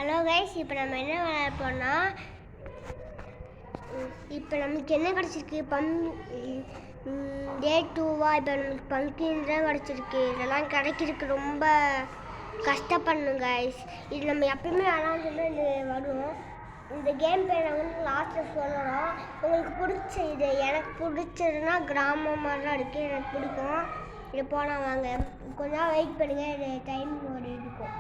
Hello guys, இப்போ நம்ம என்ன விளையாட போனால், இப்போ நமக்கு என்ன கிடச்சிருக்கு? டே 2வா? இப்போ நமக்கு பம்கின் தான் கிடச்சிருக்கு. இதெல்லாம் கிடைக்கிறதுக்கு ரொம்ப கஷ்டப்படணும் கைஸ். இது நம்ம எப்பயுமே விளாண்டுமே இது வரும். இந்த கேம் பேர் நான் வந்து லாஸ்ட்டில் சொல்லணும். உங்களுக்கு பிடிச்ச இது எனக்கு பிடிச்சதுன்னா கிராமம் மாதிரிலாம் இருக்குது, எனக்கு பிடிக்கும். இது போனால் வாங்க, கொஞ்ச நாள் வெயிட் பண்ணுங்கள், இது டைம் ஒரு இருக்கும்.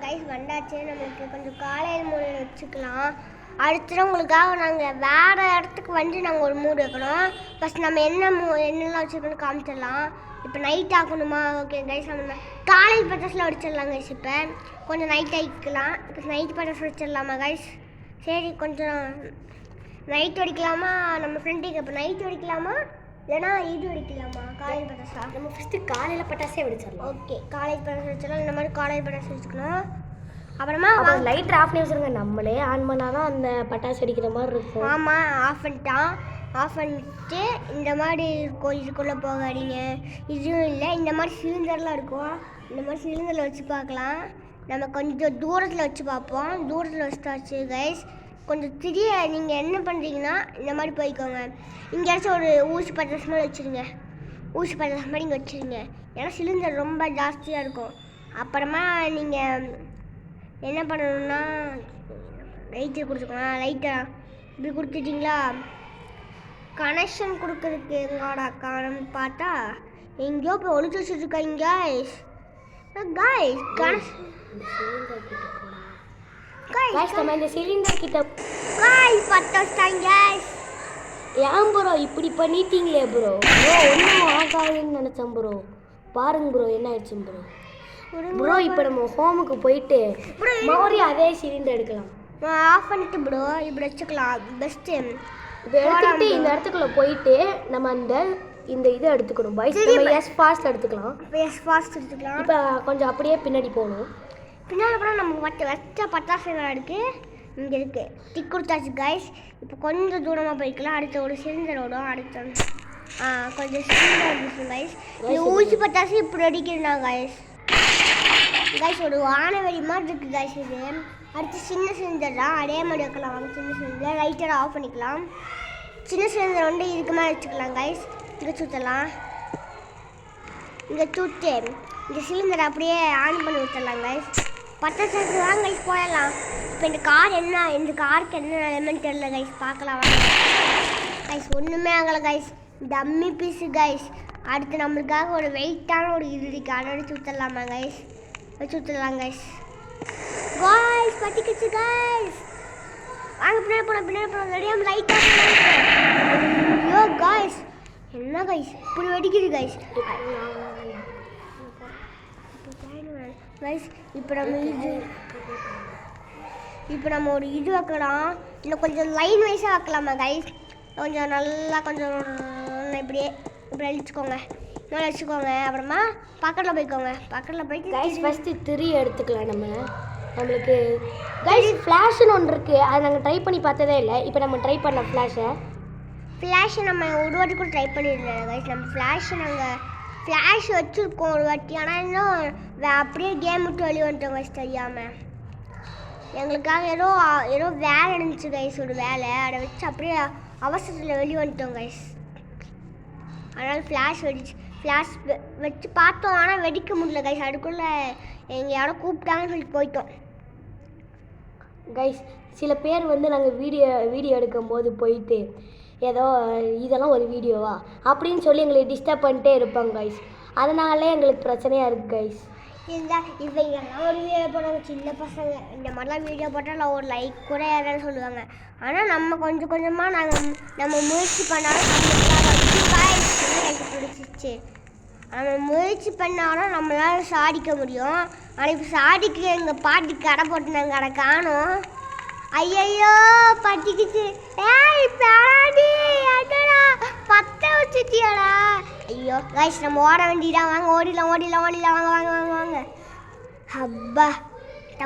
கைஸ் வந்தாச்சு. நம்மளுக்கு கொஞ்சம் காலையில் மூடு வச்சுக்கலாம். அடுத்து உங்களுக்காக நாங்கள் வேறு இடத்துக்கு வந்து நாங்கள் ஒரு மூடு வைக்கணும். ஃபஸ்ட் நம்ம என்னெல்லாம் வச்சுருக்கோன்னு காமிச்சிடலாம். இப்போ நைட் ஆகணுமா? ஓகே கைஸ், நம்ம காலையில் பட்டாசில் வச்சிடலாம் கைஸ். இப்போ கொஞ்சம் நைட் ஆகிக்கலாம். இப்போ நைட் பட்டாசு வச்சிடலாமா கைஸ்? சரி, கொஞ்சம் நைட் வெடிக்கலாமா? நம்ம ஃப்ரெண்டுக்கு இப்போ நைட் வெடிக்கலாமா இல்லைனா இது வெடிக்கலாமா? காலையில் பட்டாசா? நம்ம ஃபஸ்ட்டு காலையில் பட்டாசே வெடிச்சிடலாம். ஓகே, காலையில் பட்டாசு வச்சிடலாம். இந்த மாதிரி காலையில் பட்டாசு வச்சுக்கணும். அப்புறமா லைட் ஆஃப் பண்ணி வச்சுருங்க. நம்மளே ஆன் பண்ணால் தான் அந்த பட்டாசு அடிக்கிற மாதிரி இருக்கும். ஆமாம், ஆஃப் பண்ணிட்டு இந்த மாதிரி இருக்கும். இதுக்குள்ளே போகாதீங்க. இதுவும் இல்லை, இந்த மாதிரி சிலிண்டர்லாம் இருக்கும். இந்த மாதிரி சிலிண்டரில் வச்சு பார்க்கலாம். நம்ம கொஞ்சம் தூரத்தில் வச்சு பார்ப்போம். தூரத்தில் வச்சுட்டாச்சு கைஸ். கொஞ்சம் திரிய நீங்கள் என்ன பண்ணுறீங்கன்னா இந்த மாதிரி போய்க்கோங்க. இங்கேயாச்சும் ஒரு ஊசி பட்டாசு மாதிரி வச்சுருங்க. ஊசி பட்டாசு மாதிரி இங்கே வச்சுருங்க. ஏன்னா சிலிண்டர் ரொம்ப ஜாஸ்தியாக இருக்கும். அப்புறமா நீங்கள் என்ன பண்ணணும்னா லைட்டை கொடுத்துக்கலாம். லைட்டை இப்படி கொடுத்துட்டிங்களா? கனெக்ஷன் கொடுக்குறதுக்கு எங்கடா காரணம் பார்த்தா எங்கேயோ போய் ஒழிச்சு வச்சுருக்காங்க கைஸ். நம்ம இந்த சிலிண்டர் கிட்ட பட்டாங்க. ஏன் ப்ரோ இப்படி பண்ணிட்டீங்களே ப்ரோ? ஒன்றும் ஆகாதுன்னு நினச்சேன் ப்ரோ. பாருங்க ப்ரோ என்ன ஆயிடுச்சு ப்ரோ. ப்ரோ இப்போ நம்ம ஹோமுக்கு போயிட்டு மறுபடியும் அதே சிலிண்டர் எடுக்கலாம். ஆஃப் பண்ணிட்டு ப்ரோ இப்படி வச்சுக்கலாம். பெஸ்ட்டு இப்போ எடுத்துக்கிட்டு இந்த இடத்துக்குள்ளே போயிட்டு நம்ம இந்த இதை எடுத்துக்கணும். எஸ் ஃபாஸ்ட் எடுத்துக்கலாம். இப்போ கொஞ்சம் அப்படியே பின்னாடி போகணும். பின்னாடி போனால் நம்ம வச்ச பட்டாசுகள் இருக்குது. இங்கே இருக்குது, டிக் கொடுத்தாச்சு கைஸ். இப்போ கொஞ்சம் தூரமாக போய்க்கலாம். அடுத்த ஒரு சிலிண்டர் ஓடும். அடுத்த கொஞ்சம் சிலிண்டர் இருக்கும் கைஸ். இந்த ஊசி பட்டாசு இப்படி அடிக்கிறா கைஸ். ஒரு வானவெளி மாதிரி இருக்குது கைஸ் இது. அடுத்து சின்ன சிலிண்டர் தான், அதே மாதிரி வைக்கலாம். சின்ன சிலிண்டர் லைட்டரை ஆஃப் பண்ணிக்கலாம். சின்ன சிலிண்டர் வந்து இதுக்கு மாதிரி வச்சுக்கலாம் கைஸ். இங்கே சுற்றலாம். இங்கே சுட்டு இந்த சிலிண்டரை அப்படியே ஆன் பண்ணி விட்டுடலாம் கைஸ். பட்டாசு வாங்க கைஸ், போயிடலாம். இப்போ இந்த காருக்கு என்ன நிலைமைன்னு தெரியல கைஸ். பார்க்கலாம் கைஸ். ஒன்றுமே ஆகலை கைஸ், டம்மி பீஸு கைஸ். அடுத்து நம்மளுக்காக ஒரு வெயிட்டான ஒரு இது இருக்குது, அதை வச்சு சுற்றலாமா கைஸ்? வச்சு விட்டுடலாம் கைஸ். பட்டிக்கிச்சு கைஸ். வாங்க பின்னாடி போனோம் ரெடியாக லைட்டாக. ஐயோ கைஸ், என்ன கைஸ் இப்படி வெடிக்குது கைஸ். கைஸ் இப்போ நம்ம ஒரு இது வைக்கலாம். இன்னும் கொஞ்சம் லைன் வைஸாக வைக்கலாமா கைஸ்? கொஞ்சம் நல்லா கொஞ்சம் இப்படி அழிச்சுக்கோங்க. நல்லா வச்சுக்கோங்க. அப்புறமா பக்கத்தில் போயிட்டு கைஸ் ஃபஸ்ட்டு திரி எடுத்துக்கலாம். நம்மளுக்கு கைஸ் ஃப்ளாஷ்னு ஒன்று இருக்குது, அதை நாங்கள் ட்ரை பண்ணி பார்த்ததே இல்லை. இப்போ நம்ம ட்ரை பண்ணலாம் ஃப்ளாஷை நம்ம ஒரு வாட்டி கூட ட்ரை பண்ணிடலாம் கைஸ். நம்ம ஃப்ளாஷ் வச்சுருக்கோம் ஒரு வாட்டி, ஆனால் இன்னும் அப்படியே கேம் விட்டு வெளியே வந்துட்டோம் கைஸ் தெரியாமல். எங்களுக்காக ஏதோ வேலை இருந்துச்சு கைஸ், ஒரு வேலை. அதை வச்சு அப்படியே அவசரத்தில் வெளியே வந்துட்டோம் கைஸ். அதனால் ஃப்ளாஷ் வச்சு பார்த்தோம், ஆனால் வெடிக்க முடியல கைஸ். அதுக்குள்ளே எங்கள் யாரோ கூப்பிட்டாங்கன்னு சொல்லிட்டு போயிட்டோம் கைஸ். சில பேர் நாங்கள் வீடியோ எடுக்கும்போது போயிட்டு ஏதோ இதெல்லாம் ஒரு வீடியோவா அப்படின்னு சொல்லி எங்களை டிஸ்டர்ப் பண்ணிட்டே இருப்பாங்க கைஸ். அதனாலே எங்களுக்கு பிரச்சனையாக இருக்குது கைஸ். இவங்கெல்லாம் ஒரு வீடியோ போடுவாங்க, சின்ன பசங்க. இந்த மாதிரிலாம் வீடியோ போட்டால் ஒரு லைக் கூட யாராவது சொல்லுவாங்க. ஆனால் நம்ம கொஞ்சம் கொஞ்சமாக நம்ம முயற்சி பண்ணாலும் பிடிச்சிச்சு. நம்ம முயற்சி பண்ணாலும் நம்மளால் சாதிக்க முடியும். ஆனால் இப்போ சாதிக்க எங்கள் பாட்டி கடை போட்டு நாங்கள் கடை காணும். ஐயோ பட்டிக்குச்சு. ஏய் பாடி பத்த வச்சுட்டியாடா. ஐயோ கைஸ் நம்ம ஓட வேண்டியதா. வாங்க ஓடிடலாம் வாங்க வாங்க வாங்க வாங்க. அப்பா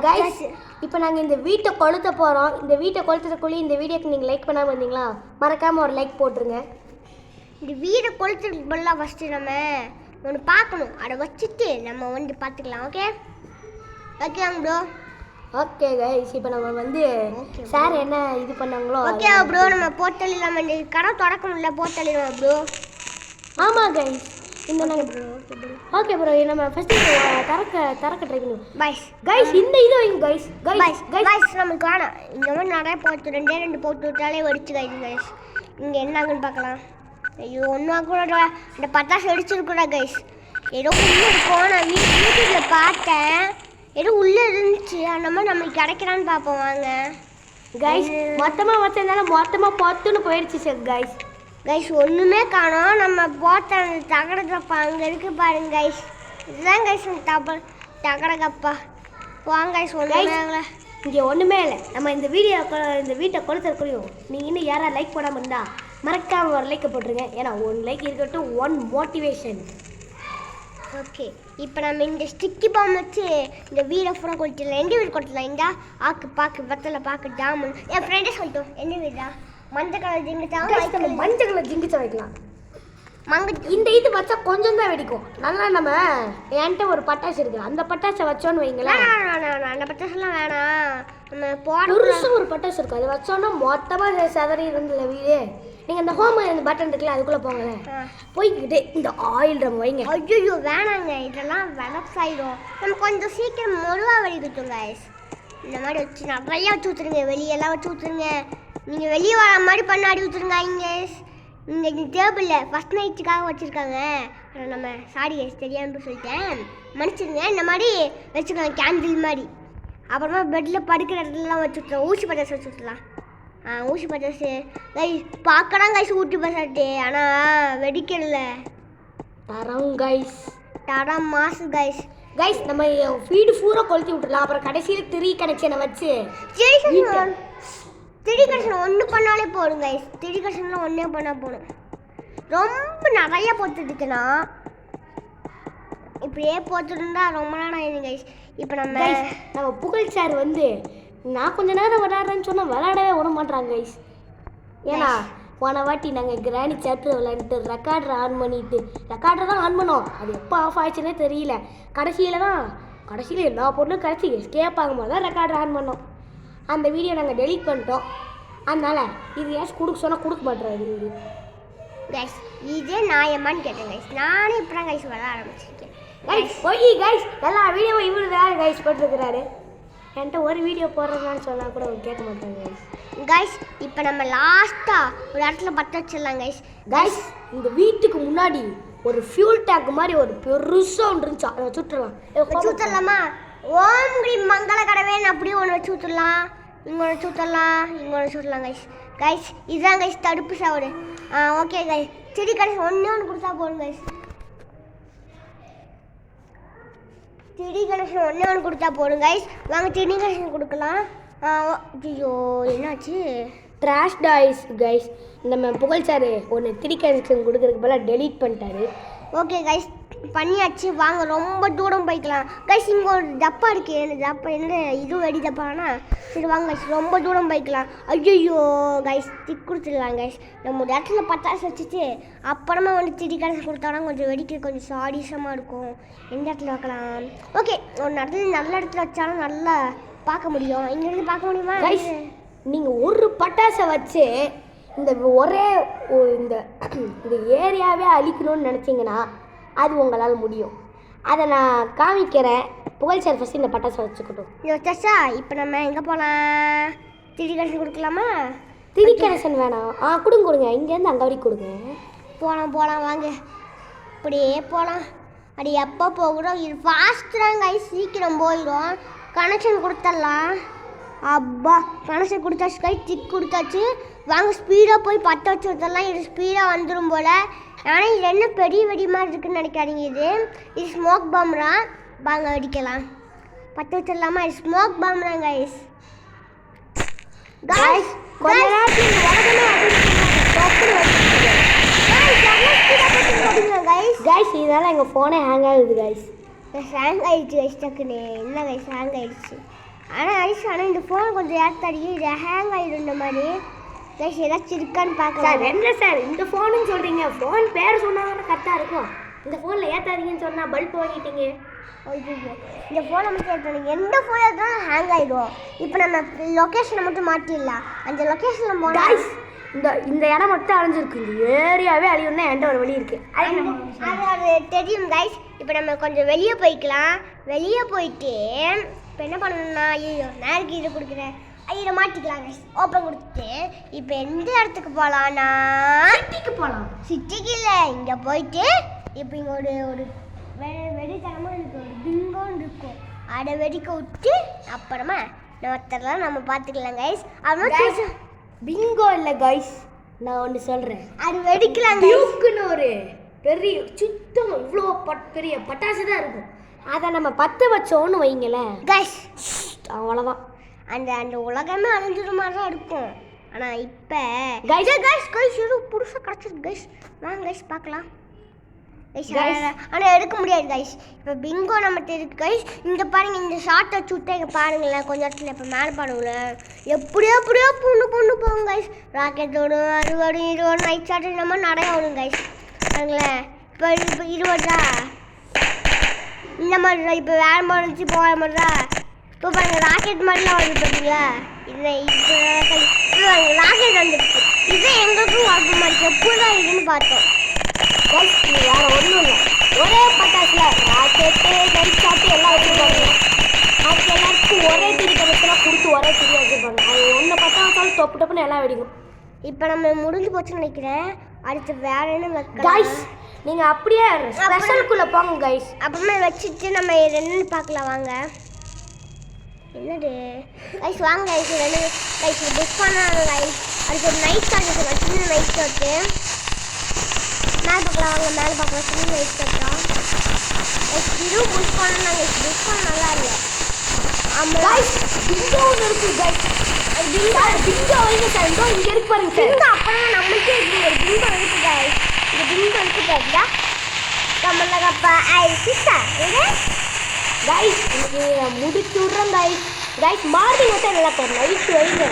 கைஸ் இப்போ நாங்கள் இந்த வீட்டை கொளுத்த போகிறோம். இந்த வீட்டை கொளுத்துறதுக்குள்ளே இந்த வீடியோக்கு நீங்கள் லைக் பண்ணாமல் இருந்தீங்களா மறக்காமல் ஒரு லைக் போட்டுருங்க. இந்த வீடை கொளுத்துறதுக்கு பதிலாக ஃபஸ்ட்டு நம்ம ஒன்று பார்க்கணும். அதை வச்சுட்டு நம்ம வந்து பார்த்துக்கலாம். ஓகே ஓகேங்க ப்ரோ. ஓகே கைஸ் இப்போ நம்ம வந்து சார் என்ன இது பண்ணாங்களோ ஓகே ப்ரோ. நம்ம போர்ட்டல் இல்லாமல் இந்த கடை திறக்கணும்ல, போர்ட்டல் இல்லாமல் ப்ரோ. ஆமாம் கைஸ் இந்த நாங்கள் ப்ரோ ஓகே ப்ரோ நம்ம ஃபஸ்ட்டு திறக்க ட்ரை பண்ணுவோம். கைஸ் இந்த இது வைங்க கைஸ். கைஸ் நமக்கு வேணாம். இந்த மாதிரி நிறைய போட்டு ரெண்டு போட்டு விட்டாலே வெடிச்சு கைஸ். இங்கே என்னங்கன்னு பார்க்கலாம். ஐயோ ஒன்றா கூட இந்த பட்டாசு வெடிச்சிருக்கூடா கைஸ். ஏதோ உள்ளே இருக்கும். நான் யூடியூப்பில் பார்த்தேன், ஏதோ உள்ளே இருந்துச்சு. அந்த மாதிரி நம்மளுக்கு கிடைக்கிறான்னு பார்ப்போம் வாங்க கைஸ். மொத்தமாக வச்சிருந்தாலும் மொத்தமாக பார்த்துன்னு போயிடுச்சு சார் கைஸ். கைஸ் ஒன்றுமே காணோம். நம்ம போட்ட அந்த தகடக்கப்பா அங்கே இருக்குது பாருங்க கைஸ். இதுதான் கைஸ் அந்த தகடக்கப்பா. வாங்க கைஸ் ஒன்றுமே இங்கே ஒன்றுமே இல்லை. நம்ம இந்த வீட்டை கொடுத்துருக்கையும் நீங்கள் இன்னும் யாராவது லைக் போடாமல் இருந்தால் மறக்காமல் ஒரு லைக்கை போட்டுருங்க. ஏன்னா 1 லைக் இருக்கட்டும் 1 மோட்டிவேஷன். ஓகே இப்போ நம்ம இந்த ஸ்டிக்கி பாம்பு வச்சு இந்த வீடை ஃபுல்லாக கொடுத்துடலாம். எந்த வீடு கொடுத்துடலாம்? இந்த ஆக்கு பாக்கு வெத்தலை பாக்கு ஜாமுன். என் ஃப்ரெண்டே சொல்லிட்டோம் எந்த வீடா? மஞ்சள் கலர் ஜிங்கிச்சா வைக்கலாம். இந்த இது வச்சா கொஞ்சம் தான் வெடிக்கும். நல்லா நம்ம என்கிட்ட ஒரு பட்டாசு இருக்கு, அந்த பட்டாசை வச்சோன்னு வைங்களேன். அந்த பட்டாசுலாம் வேணாம். நம்ம போட ஒரு பட்டாசு இருக்கு, அதை வச்சோன்னா மொத்தமாக சதறி இருந்தல வீடு. நீங்கள் இந்த ஹோம் இந்த பட்டன் இருக்குல்ல அதுக்குள்ளே போங்களேன். போய்கிட்டு இந்த ஆயில் நம்ம வைங்க. ஐயோ வேணாங்க, இதெல்லாம் விளக்காயிடும். நம்ம கொஞ்சம் சீக்கிரம் மொழுவாக வெடிக்கட்டும் கைஸ். இந்த மாதிரி வச்சு நிறையா வச்சு ஊற்றுருங்க. வெளியெல்லாம் வச்சு ஊற்றுருங்க. நீங்கள் வெளியே வர மாதிரி பண்ணாடி ஊற்றுருங்க. இங்கே இங்கே டேபிளில் ஃபஸ்ட் நைட்டுக்காக வச்சுருக்காங்க. நம்ம சாரி கைஸ் தெரியாமல் சொல்லிட்டேன், மன்னிச்சிருங்க. இந்த மாதிரி வச்சுக்கலாம் கேண்டில் மாதிரி. அப்புறமா பெட்டில் படுக்கிற இடத்துலலாம் வச்சு விட்ருலாம். ஊசி பட்டாசு வச்சு விட்ருலாம். ஊசி பட்டாசு கைஸ் பார்க்கலாம் கைஸ். ஊட்டி பட்டாசு ஆனால் வெடிக்கல. தரம் மாசு கைஸ். நம்ம வீடு பூரா கொளுத்தி விட்டுலாம். அப்புறம் கடைசியில் 3 கனெக்ஷனை வச்சு 3 கனெக்ஷன் ஒன்று பண்ணாலே போடும் கைஸ். 3 கனெக்ஷன்லாம் ஒன்றே பண்ணால் போடும். ரொம்ப நிறையா போட்டுட்டுச்சுன்னா இப்படியே போட்டுருந்தா ரொம்ப நேரம் ஆயிடுது கைஸ். இப்போ நம்ம புகழ் சார் வந்து நான் கொஞ்ச நேரம் விளையாடுறேன்னு சொன்னால் விளையாடவே விட மாட்டாங்க கைஸ். ஏன்னா போன வாட்டி நாங்கள் கிராணி சாப்டர் விளையாண்டுட்டு ரெக்கார்டரை தான் ஆன் பண்ணோம். அது எப்போ ஆஃப் ஆயிடுச்சுன்னே தெரியல. கடைசியில் எல்லா பொருளும் கிடச்சி எஸ்கேப் ஆகும்போது தான் ரெக்கார்டர் ஆன் பண்ணோம். அந்த வீடியோ நாங்கள் டெலீட் பண்ணிட்டோம். அதனால் இது ஏன் கொடுக்க சொன்னால் கொடுக்க மாட்டேறாரு இது கைஸ். இதே நியாயமான்னு கேட்டேன் கைஸ். நானே இப்போ தான் கைஸ் விளையாட ஆரம்பிச்சிருக்கேன் கைஸ். போய் கைஸ் எல்லா வீடியோவும் இவரு தான் கைஸ் போட்டுருக்கிறாரு. என்கிட்ட ஒரு வீடியோ போடுறதுனான்னு சொன்னால் கூட கேட்க மாட்டாங்க கைஸ். இப்போ நம்ம லாஸ்ட்டாக ஒரு இடத்துல பற்ற வச்சிடலாம் கைஸ். இந்த வீட்டுக்கு முன்னாடி ஒரு ஃபியூல் டேங்க் மாதிரி ஒரு பெருசாக ஒன்று இருந்துச்சு, அதை சுட்டுடலாமா? ஓம் கிரீம் மங்கள கடவேன்னு அப்படியே ஒன்று வச்சு விட்டுடலாம். இங்கே ஒன்று சுட்டலாம் கைஸ். இதுதான் கைஸ் தடுப்பு சாவடு. Okay guys. செடி கடைசி ஒன்று கொடுத்தா போதும் கைஸ். செடி கனெக்ஷன் ஒன்று கொடுத்தா போதும் கைஸ். வாங்க செடி கனெக்ஷன் கொடுக்கலாம். ஐயோ என்னாச்சு? Trash toys guys. நம்ம புகழ் சார் ஒன்று 3 கனெக்ஷன் கொடுக்கறதுக்கு பதிலாக டெலீட் பண்ணிட்டாரு. ஓகே கைஸ் பண்ணியாச்சு. வாங்க ரொம்ப தூரம் போய்க்கலாம் கைஸ். இங்கே ஒரு டப்பா இருக்குது. அந்த டப்பா என்ன இது வெடி டப்பானா? சரி வாங்க கைஸ் ரொம்ப தூரம் போய்க்கலாம். ஐயோ கைஸ் திக் கொடுத்துடலாம் கைஸ். நம்ம ஒரு இடத்துல பட்டாசு வச்சுட்டு அப்புறமா வந்து திடி கடைசி கொடுத்தாலும் கொஞ்சம் வெடிக்க கொஞ்சம் சாடிசமாக இருக்கும். எந்த இடத்துல வைக்கலாம்? ஓகே ஒரு இடத்துல நல்ல இடத்துல வச்சாலும் நல்லா பார்க்க முடியும். இங்கேருந்து பார்க்க முடியுமா கைஸ்? நீங்கள் ஒரு பட்டாசை வச்சு இந்த ஒரே இந்த ஏரியாவே அழிக்கணும்னு நினச்சிங்கன்னா அது உங்களால் முடியும். அதை நான் காமிக்கிறேன். புகழ் சார் ஃபஸ்ட்டு இந்த பட்டாசை வச்சுக்கட்டும். வச்சாச்சா? இப்போ நம்ம எங்கே போகலாம்? திடி கனெக்ஷன் கொடுக்கலாமா? திடி கனெக்ஷன் வேணாம். கொடுங்க. இங்கேருந்து அங்கே வரைக்கும் கொடுங்க. போகலாம் வாங்க. இப்படியே போகலாம். அது எப்போ போகிறோம்? இது ஃபாஸ்ட்டாக கைஸ் சீக்கிரம் போயிடும். கனெக்ஷன் கொடுத்துடலாம். அப்பா கனெக்ஷன் கொடுத்தாச்சு கைஸ். டிக் கொடுத்தாச்சு. வாங்க ஸ்பீடாக போய் பற்ற வச்சு விட்டுடலாம். இது ஸ்பீடாக வந்துடும் போல். ஆனால் இது என்ன பெரிய வெடி மாதிரி இருக்குன்னு நினைக்காதீங்க. இது ஸ்மோக் பாம்ரா. வாங்க வெடிக்கலாம். பற்ற வச்சிடலாமா? இது ஸ்மோக் பாம்ரா கைஸ். கைஸ் இதனால எங்க போனே ஹேங் ஆகுது கைஸ். ஹேங் ஆயிடுச்சு கைஸ் டக்குன்னு. என்ன கைஸ் ஹேங் ஆயிடுச்சு. ஆனால் இந்த ஃபோன் கொஞ்சம் ஏற்றாடி இது ஹேங் ஆகிடும் இந்த மாதிரி கைஸ். ஏதாச்சும் இருக்கான்னு பார்க்கலாம். சார் என்ன சார் இந்த ஃபோனுன்னு சொல்கிறீங்க? ஃபோன் பேர் சொன்னாங்கன்னா கரெக்டாக இருக்கும். இந்த ஃபோனில் ஏற்றாதீங்கன்னு சொன்னால் பல்ப் வாங்கிட்டீங்க. ஓகே இந்த ஃபோனை மட்டும் ஏற்றாதீங்க. எந்த ஃபோன் ஏற்றாலும் ஹேங் ஆகிடும். இப்போ நம்ம லொக்கேஷனை மட்டும் மாற்றிடலாம். அந்த லொக்கேஷனில் போனால் இந்த இடம் மட்டும் அழிஞ்சிருக்கு. இந்த ஏரியாவே அழியும்னா என்கிட்ட ஒரு வழி இருக்குது. அது தெரியும் கைஸ். இப்போ நம்ம கொஞ்சம் வெளியே போய்க்கலாம். வெளியே போயிட்டு இப்போ என்ன பண்ணணும்னா ஐயோ நேருக்கு இது கொடுக்குறேன். ஐயோ மாட்டிக்கலாம் கைஸ். ஓப்பன் கொடுத்துட்டு இப்போ எந்த இடத்துக்கு போகலான்னா சிட்டிக்கு போகலாம். சிட்டிக்கு இல்லை இங்கே போயிட்டு இப்போ இங்கே ஒரு வெடித்தனமாக எனக்கு ஒரு பிங்கோன்னு இருக்கும். அதை வெடிக்க விட்டு அப்புறமா மற்றதெல்லாம் நம்ம பார்த்துக்கலாம் கைஸ். அப்புறமா பிங்கோ இல்லை கைஸ், நான் ஒன்று சொல்கிறேன். அது வெடிக்கலாம் டியூக்குன்னு ஒரு பெரிய சுத்தம் இவ்வளோ பெரிய பட்டாசு தான் இருக்கும். அதை நம்ம பற்ற வச்சோன்னு வைங்களேன் கைஸ், அவ்வளோதான். அந்த உலகமே அழிஞ்சிட மாதிரி தான் இருக்கும். ஆனால் இப்போ கைஸ் எதுவும் புதுசாக கிடச்சிருக்கு கைஸ். வாங்க கைஸ் பார்க்கலாம் கைஸ். ஆனால் எடுக்க முடியாது கைஸ். இப்போ பிங்கோ நம்மகிட்ட இருக்கு கைஸ். இங்கே பாருங்க இந்த ஷார்ட்டை சுட்டை இங்கே பாருங்களேன். கொஞ்சம் இடத்துல இப்போ மேலே பாருங்களேன். எப்படியோ பொண்ணு போகும் கைஸ். ராக்கெட் ஓடும், அது ஓடும், இது ஓடும், நைட் ஷார்ட் இந்த மாதிரி நிறைய ஓடும் கைஸ். பாருங்களேன் இப்போ இது வருதா இந்த மாதிரி. இப்போ வேறு மாதிரி இருந்துச்சு இப்போ வேறு மாதிரிதா. இப்போ பாருங்க ராக்கெட் மாதிரிலாம் வருது பார்த்தீங்களா. இப்போ ராக்கெட் வந்துடுச்சு. இது எங்களுக்கும் வாக்கு மாதிரி எப்போ தான் இதுன்னு பார்த்தோம். வேறு ஒன்றும் இல்லை, ஒரே பட்டாசுல ராக்கெட்டு நைட் ஷாட்டு எல்லாம் வச்சுருப்பாங்க. அது எல்லாருக்கும் ஒரே திரி படத்தெல்லாம் கொடுத்து ஒரே திரி வச்சுருப்பாங்க. அது ஒன்று பட்டா வச்சாலும் டப்புன்னு எல்லாம் வெடிக்கும். இப்போ நம்ம முடிஞ்சு போச்சுன்னு நினைக்கிறேன். அடுத்து வேற என்ன கைஸ், நீங்கள் அப்படியே ஸ்பெஷலுக்குள்ளே போங்க கைஸ். அப்புறமா வச்சுட்டு நம்ம என்னன்னு பார்க்கலாம் வாங்க. என்னது கைஸ் வாங்க கைஸ். ரெண்டு கைஸ் புக் பண்ணாங்க கைஸ். அதுக்கு ஒரு நைட் ஷாட் சின்ன நைட் ஷாட்டு மேலே பார்க்கலாம் வாங்க. மேலே பார்க்கலாம் சின்ன நைட் ஷாட்டா கைஸ். இதுவும் புக் பண்ணாங்க கைஸ். புக் பண்ண நல்லா இல்லை. ஆமாம் கைஸ் பிங்கோ ஒன்று இருக்குது கைஸ். அது பிங்கோ வைங்க சார். இங்கே இருக்கு பாருங்க சார். பிங்கோ அப்புறம் நம்மளுக்கே இருக்குது ஒரு பிங்கோ இருக்குது கைஸ். இந்த பிங்கோ இருக்குது கைஸ்டா கம்மலகப்பா ஐ சிஸ்டர் இது கைஸ் முடிச்சு விட்றேன் கைஸ். கைஸ் மார்னிங் வச்சா நல்லா போகும். நைட்டு வைங்க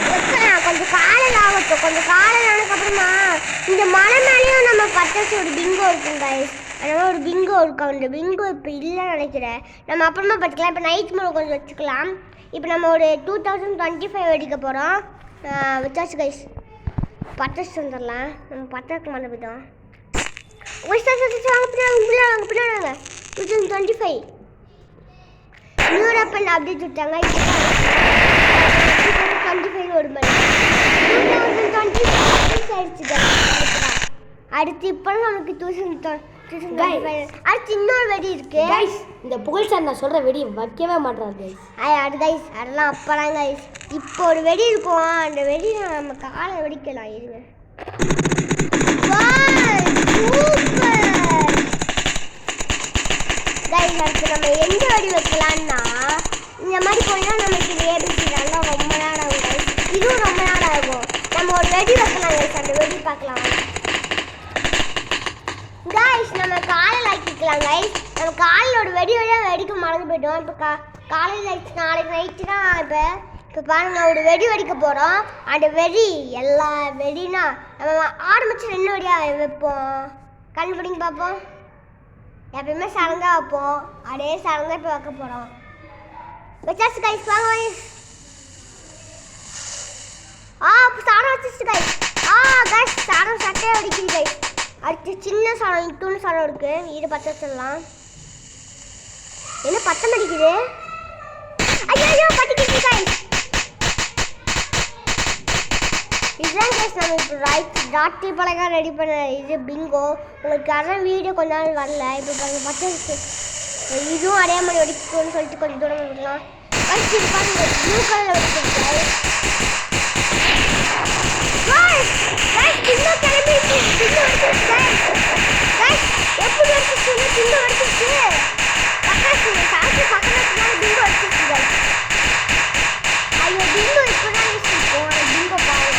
கொஞ்சம் காலையில் ஆகட்டும். கொஞ்சம் காலையில் ஆனதுக்கப்புறமா இந்த மலை மேலேயும் நம்ம பட்டாசு ஒரு பிங்கோ இருக்கும் கைஸ். அதனால் ஒரு பிங்கோ இருக்கும். அந்த பிங்கோ இப்போ இல்லைன்னு நினைக்கிறேன். நம்ம அப்புறமா பார்த்துக்கலாம். இப்போ நைட் மோடு கொஞ்சம் வச்சுக்கலாம். இப்போ நம்ம ஒரு 2025 வெடிக்க போகிறோம். வச்சாச்சு கைஸ். பட்டாசு வந்துடலாம். நம்ம பட்டாசு மறந்து போயிட்டோம். வாங்க பின்னாங்க 2025 நியூ ரப்பன் அப்டேட் விட்டாங்க. 2025 ஒரு மணி 2025 ஆயிடுச்சு. அடுத்து இப்போ நமக்கு 2025 அடுத்து இன்னொரு வெடி இருக்கு கைஸ். இந்த புகழ் சார் நான் சொல்கிற வெடி வைக்கவே மாட்டார் கைஸ். அது கைஸ் அதெல்லாம் அப்போலாம் கைஸ். இப்போ ஒரு வெடி இருக்கும். அந்த வெடியை நம்ம காலை வெடிக்கலாம். இருங்க கைஸ். அடுத்து நம்ம எந்த வெடி வைக்கலான்னா இந்த மாதிரி போனால் நமக்கு ஏபிசி நல்லா ரொம்ப நேரம் ஆகும் கைஸ். இதுவும் ரொம்ப நேரம் ஆகும். நம்ம ஒரு வெடி வைக்கலாம் கைஸ். அந்த வெடி பார்க்கலாம் கைஸ். நம்ம காலையில் ஆக்கிக்கலாம் கைஸ். நம்ம காலையில் ஒரு வெடி வெடிக்க மறந்து போயிட்டோம். இப்போ காலையில் ஆயிடுச்சு. நாளைக்கு நைட்டு தான் இப்போ பாருங்கள் ஒரு வெடி வெடிக்க போகிறோம். அந்த வெடி எல்லா வெடினா நம்ம ஆரம்பிச்சு ரெண்டு வெடியாக வைப்போம். கண்டுபிடிங்க பார்ப்போம். எப்பயுமே சடங்காக வைப்போம். அதே சடங்காக இப்போ வைக்க போகிறோம். வச்சாச்சு கைஸ். வாங்க கைஸ். சாடம் வச்சிச்சு கைஸ். கைஸ் சாடம் சட்டையாக வெடிக்குது கைஸ். அடுத்து சின்ன சாடம் இட்டுன்னு சாடம் இருக்குது. இது பற்ற வச்சிடலாம். என்ன பட்டம் அடிக்குது? ஐயோ பட்டிக்கிச்சு கைஸ். இதுதான் கைஸ் நம்ம இப்போ ராட்டி பழகா ரெடி பண்ண இது பிங்கோ. உங்களுக்கு அதான் வீடியோ கொஞ்ச நாள் வரல. இப்போ பாருங்கள் பட்டு இதுவும் அதே மாதிரி வெடிக்கும்னு சொல்லிட்டு கொஞ்சம் தூரம் இருக்கலாம். கைஸ் இது பாருங்க ப்ளூ கலரில் வெடிச்சிருக்கு கைஸ். இன்னும் கிளம்பிடுச்சு. இன்னும் வெடிச்சிருச்சு கைஸ். எப்படி வெடிச்சிச்சு? இன்னும் வெடிச்சிருச்சு. பக்கத்து சாப்பிட்டு பக்கத்துல பிங்கோ வெடிச்சிருச்சு கைஸ். ஐயோ பிங்கோ இப்போ தான் வச்சுருக்கோம். பிங்கோ பாருங்க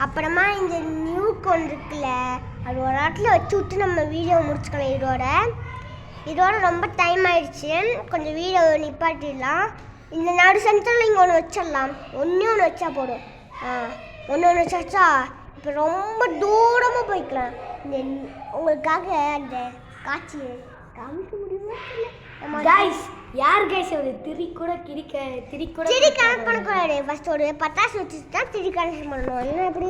அப்புறமா இந்த நியூக்கு ஒன்று இருக்குல்ல அது ஒரு இடத்துல வச்சு விட்டு நம்ம வீடியோ முடிச்சுக்கலாம். இதோட ரொம்ப டைம் ஆயிடுச்சு, கொஞ்சம் வீடியோ நிப்பாட்டிடலாம். இந்த நடு சென்டரில் இங்கே ஒன்று வச்சிடலாம். ஒன்று வச்சா போதும். ஒன்று வச்சா இப்போ ரொம்ப தூரமாக போய்க்கலாம். இந்த உங்களுக்காக அந்த காட்சி காமிக்க முடியுமா? கைஸ் யார் கைஸ் ஒரு திரி கனெக்ட் பண்ணக்கூடாது. ஃபர்ஸ்ட் ஒரு பட்டாசு வச்சுட்டு தான் திரி கனெக்ஷன் பண்ணணும். இல்லை எப்படி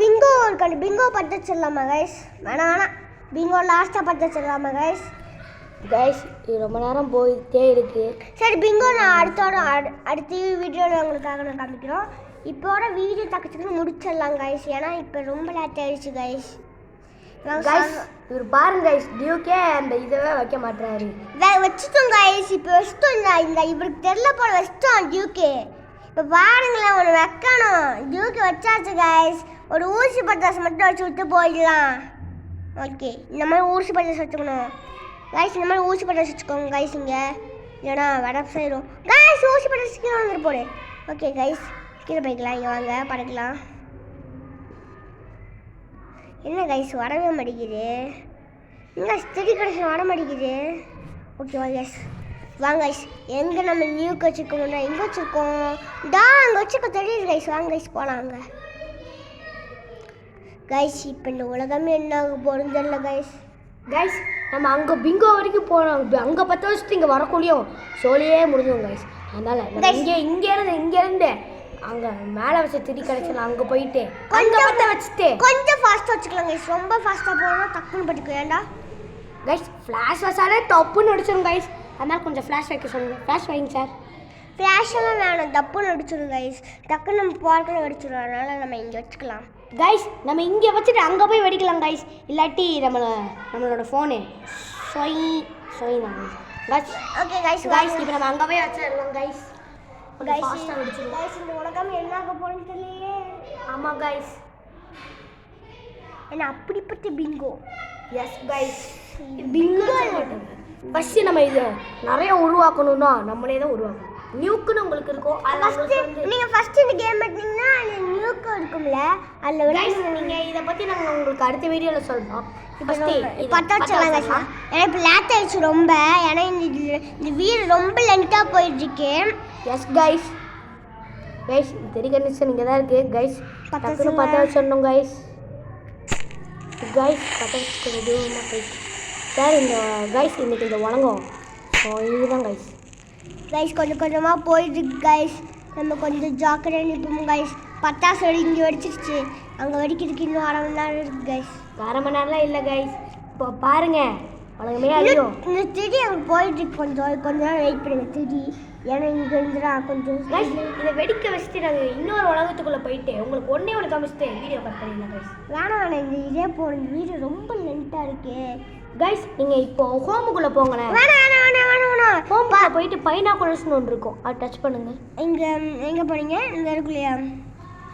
பிங்கோ இருக்காது, பிங்கோ பற்ற வச்சிடலாமா கைஸ்? வேணாம் பிங்கோ லாஸ்ட்டாக பற்ற வச்சிடலாமா கைஸ்? இது ரொம்ப நேரம் போயிட்டே இருக்கு. சரி பிங்கோ நான் அடுத்த வீடியோவில் உங்களுக்காக நான் காமிக்கிறோம். இப்போட வீடியோ தக்கத்துக்கு முடிச்சிடலாம் கைஸ், ஏன்னா இப்போ ரொம்ப லேட் ஆயிடுச்சு கைஸ். இவர் பாருங்க கைஸ், டியூக்கே அந்த இதவே வைக்க மாட்டாரு. வச்சுட்டோம் கைஸ், இப்போ வச்சுட்டோம். இந்த இவருக்கு தெரியல போல வச்சுட்டோம் டியூக்கே. இப்போ பாருங்களேன் ஒன்று வைக்கணும். டியூக்கு வச்சாச்சு கைஸ். ஒரு ஊசி பட்டாசு மட்டும் வச்சு விட்டு போயிடலாம். ஓகே, இந்த மாதிரி ஊசி பட்டாசு வச்சுக்கணும் கைஸ். இந்த மாதிரி ஊசி பட்டாசு வச்சுக்கோங்க கைஸ். இங்கே ஏன்னா வடப்பு செய்கிறோம் கைஸ். ஊசி பட்டாசு கீழே வந்துட்டு போடு. ஓகே கைஸ், கீழே போய்க்கலாம். இங்கே வாங்க பறக்கலாம். என்ன கைஸ் வரவே மாட்டேங்குது? எங்கே ஸ்டெடி கனெக்ஷன் வர மாட்டேங்குது? ஓகே கைஸ் வாங்க கைஸ். எங்கே நம்ம நியூக்கு வச்சுருக்கோம்னா எங்கே வச்சுருக்கோம்? அங்கே வச்சுருக்கோம் தெரியுது கைஸ். வாங்க கைஸ் போகலாம் அங்கே கைஸ். இப்போ இந்த உலகமே என்ன ஆக போகிறது தெரியல கைஸ். நம்ம அங்கே பிங்கோ வரைக்கும் போனோம். அங்கே 10 வருஷத்துக்கு இங்கே வரக்குள்ளியும் சோழியே முடிஞ்சோம் கைஸ். அதனால் இங்கேருந்து அங்கே மேலே வச்ச திரி கனெக்ஷன் அங்கே போயிட்டு கொஞ்சம் பற்ற வச்சுட்டு கொஞ்சம் ஃபாஸ்ட்டாக வச்சுக்கலாம் கைஸ். ரொம்ப ஃபாஸ்ட்டாக போனால் டக்குன்னு பட்டுக்கு வேண்டா கைஸ். ஃப்ளாஷ் வச்சாலே டப்புன்னு அடிச்சிடும் கைஸ். அதனால் கொஞ்சம் ஃப்ளாஷ் வைக்க சொல்லுங்கள். ஃப்ளாஷ் வைங்க சார். ஃப்ளாஷெல்லாம் வேணும், டப்புன்னு அடிச்சிடும் கைஸ். டக்குன்னு நம்ம பார்க்கணும் வெடிச்சிடும். அதனால் நம்ம இங்கே வச்சுக்கலாம் கைஸ். நம்ம இங்கே வச்சுட்டு அங்கே போய் வெடிக்கலாம் கைஸ். இல்லாட்டி நம்மளோட ஃபோனு சொய் தான் கைஸ். ஓகே கைஸ் இப்போ நம்ம அங்கே போய் வச்சிடலாம் கைஸ். கைஸ் இந்த உலகம் என்ன ஆக போகிறேன்னு தெரியலையே. ஆமாம் கைஸ், ஏன்னா அப்படிப்பட்ட Bingo. S guys, Bingo first நம்ம இதை நிறைய உருவாக்கணும்னா நம்மளே தான் உருவாக்கணும். நியூக்குன்னு உங்களுக்கு இருக்கும். நீங்கள் ஃபஸ்ட்டு இந்த கேம் எடுத்தீங்கன்னா அந்த நியூக்கு இருக்கும்ல, அதில் கைஸ் நீங்கள் இதை பற்றி நாங்கள் உங்களுக்கு அடுத்த வீடியோவில் சொல்கிறோம். பற்ற வச்சிடலாம் கைஸ். ஏன்னா இப்போ லேட் ஆயிடுச்சு ரொம்ப. ஏன்னா இந்த வீடு ரொம்ப லென்த்தாக போயிட்டுருக்கு. எஸ் கைஸ் தெரி கண்டிஷன் இங்கே தான் இருக்குது கைஸ். டக்குன்னு பற்ற வச்சிடணும் கைஸ். பற்ற வச்சு கொஞ்சம் தூரமாக போயிட்டு சார் இந்த கைஸ் இன்றைக்கி இந்த உலகம் இதுதான் கைஸ். கொஞ்சம் கொஞ்சமாக போயிட்டுருக்கு கைஸ். நம்ம கொஞ்சம் ஜாக்கிரதையாக நிற்போம் கைஸ். பட்டாசு இங்கே வெடிச்சிருச்சு. அங்கே வெடிக்கிறதுக்கு இன்னும் 1/2 மணி நேரம் இருக்குது கைஸ். 1/2 மணி நேரம்லாம் இல்லை கைஸ். இப்போ பாருங்கள் உலகமே அழியும். இந்த திடி அங்கே போயிட்டுருக்கு. கொஞ்சம் நேரம் வெயிட் பண்ணுங்க திடி. ஏன்னா இங்கே இருந்துடா கொஞ்சம் கைஸ். இதை வெடிக்க வச்சுட்டு நாங்கள் இன்னொரு உலகத்துக்குள்ளே போயிட்டு உங்களுக்கு ஒன்று காமிச்சிட்டு வீடியோ கட் பண்ணிடலாம் கைஸ். வேணாம் இந்த இதே போகிற வீடியோ ரொம்ப லென்த்தாக இருக்கு கைஸ். நீங்கள் இப்போ ஹோமுக்குள்ளே போங்களேன். ஹோமுக்குள்ளே போயிட்டு பைனாகுலர்ஸ்னு ஒன்று இருக்கும், அதை டச் பண்ணுங்கள். எங்கே போனீங்க? இந்த இருக்குல்லையா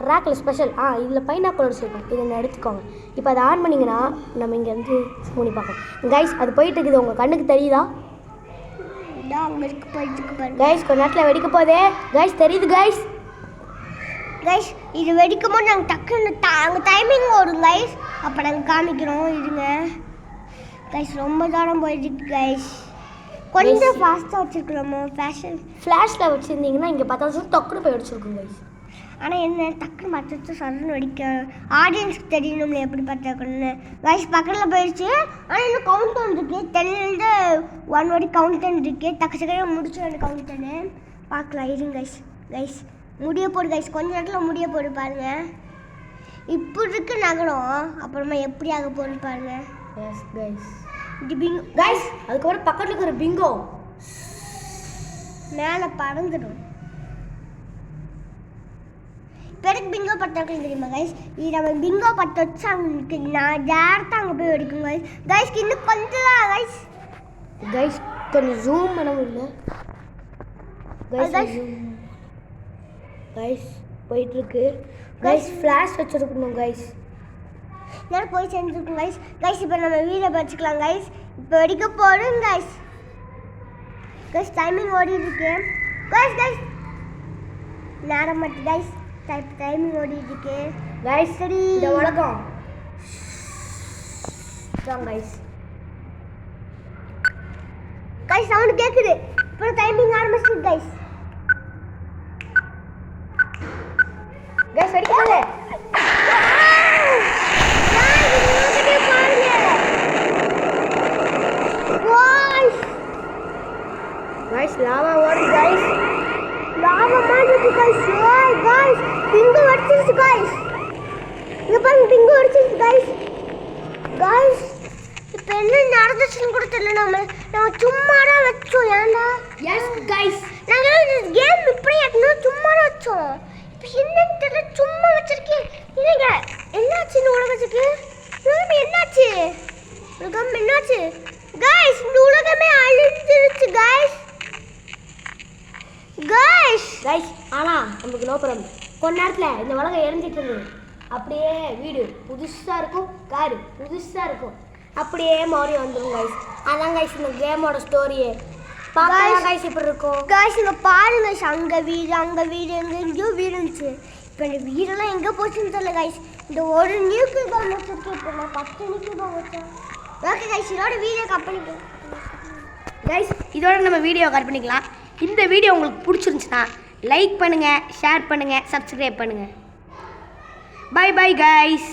ரேக்கில் ஸ்பெஷல் இதில் பைனாகுலர்ஸ் இருக்கும். இதை எடுத்துக்கோங்க. இப்போ அதை ஆன் பண்ணிங்கன்னா நம்ம இங்கே வந்து மூணி பார்க்கணும் கைஸ். அது போயிட்டு இருக்குது, உங்கள் கண்ணுக்கு தெரியுதா? கைஸ் கொஞ்ச நேரத்தில் வெடிக்க போதே கைஸ். தெரியுது கைஸ். இது வெடிக்கும் போது நாங்கள் டக்குன்னு அங்கே டைமிங் வரும் கைஸ். அப்போ நாங்கள் காமிக்கிறோம் இருங்க கைஸ். ரொம்ப தூரம் போயிட்டு கைஸ். கொஞ்சம் ஃபாஸ்ட்டாக வச்சுருக்கலாமோ? ஃப்ளாஷில் வச்சுருந்தீங்கன்னா இங்கே 10 வருஷம் டக்குன்னு போய் வெடிச்சிருக்கும் கைஸ். ஆனால் என்ன டக்குன்னு 10 வருஷம் சடன்னு வெடிக்க ஆடியன்ஸ்க்கு தெரியணும்ல எப்படி பார்த்துக்கணும்னு கைஸ். பக்கத்தில் போயிடுச்சு. ஆனால் இன்னும் கவுண்டர் இருக்குது. 10லேருந்து 1 வரைக்கும் கவுண்டர் இருக்குது. டக்கு முடிச்சு அந்த கவுண்டனு பார்க்கலாம் இருங்க கைஸ். முடிய போடு கைஸ். கொஞ்ச நேரத்தில் முடிய போடு பாருங்கள். இப்படி இருக்கு நகரம். அப்புறமா எப்படி ஆக போகுதுன்னு பாருங்கள். S guys. இது பிங்கோ கைஸ். அதுக்கப்புறம் பக்கத்தில் இருக்கிற பிங்கோ மேலே பறந்துடும். பெருக்கு பிங்கோ பற்ற வைக்கணும் தெரியுமா கைஸ்? இது நம்ம பிங்கோ பற்ற வச்சு அங்கே நான் டேரக்டாக அங்கே போய் வெடிக்கும் கைஸ். கைஸ்க்கு இன்னும் கொஞ்சம் தான் கைஸ். கொஞ்சம் ஜூம் பண்ண முடியல கைஸ். போயிட்டுருக்கு கைஸ். ஃப்ளாஷ் வச்சுருக்கணும் கைஸ். நேரம் போய் சேர்ந்துருக்கும் கைஸ். இப்போ நம்ம வீடியோ வச்சுக்கலாம் கைஸ். இப்போ வெடிக்க போகிறோம் கைஸ். டைமிங் ஓடிட்டு இருக்கு கைஸ். நேரம் மட்டும் கைஸ். டைமிங் ஓடிட்டு இருக்கு கைஸ் சரி. இந்த உலகம் இதான் கைஸ் கைஸ் சவுண்ட் கேக்குது. இப்போ டைமிங் ஆரம்பிச்சிருக்கு கைஸ். கைஸ் வெடிக்காதே. கைஸ் லாவா ஓடுது கைஸ். லாவா மாதிரி கைஸ். கைஸ் பிங்கு வடிச்சிருச்சு கைஸ். இங்க பாருங்க பிங்கு வடிச்சிருச்சு கைஸ். கைஸ் இப்போ என்ன நடந்துச்சுன்னு கூட தெரியல. நம்ம சும்மா தான் வச்சோம். ஏன்டா? எஸ் கைஸ் நாங்கள் கேம் இப்படி ஏற்றணும் சும்மா தான் வச்சோம். இப்போ என்னன்னு தெரியல சும்மா வச்சிருக்கேன். இல்லைங்க என்னாச்சு இந்த உலகத்துக்கு? உலகம் என்னாச்சு? உலகம் என்னாச்சு கைஸ்? இந்த உலகமே அழிஞ்சிருச்சு கைஸ். கைஸ் கைஸ் ஆனா நமக்கு நோ ப்ராப்ளம். கொஞ்ச நேரத்தில் இந்த உலகம் எரிஞ்சிட்டு இருந்தது. அப்படியே வீடு புதுசாக இருக்கும், காரு புதுசாக இருக்கும், அப்படியே மாறி வந்துடும் கைஸ். அதான் கைஸ் இந்த கேமோட ஸ்டோரியே. பார்க்கலாம் கைஸ் இப்படி இருக்கும். கைஸ் இங்க பாருங்க அங்க வீடு எங்கேயோ வீடு இருந்துச்சு. இப்போ இந்த வீடெல்லாம் எங்கே போச்சுன்னு தெரியல கைஸ். இந்த ஒரு நியூக்கு தான் வச்சிருக்கு. இப்போ நான் 10 நியூக்கு தான் வச்சேன். ஓகே கைஸ் இதோட வீடியோ கட் பண்ணிக்கலாம் கைஸ் இதோட நம்ம வீடியோ கட் பண்ணிக்கலாம். இந்த வீடியோ உங்களுக்கு பிடிச்சிருந்துச்சுன்னா லைக் பண்ணுங்கள், ஷேர் பண்ணுங்கள், சப்ஸ்கிரைப் பண்ணுங்கள். Bye bye guys.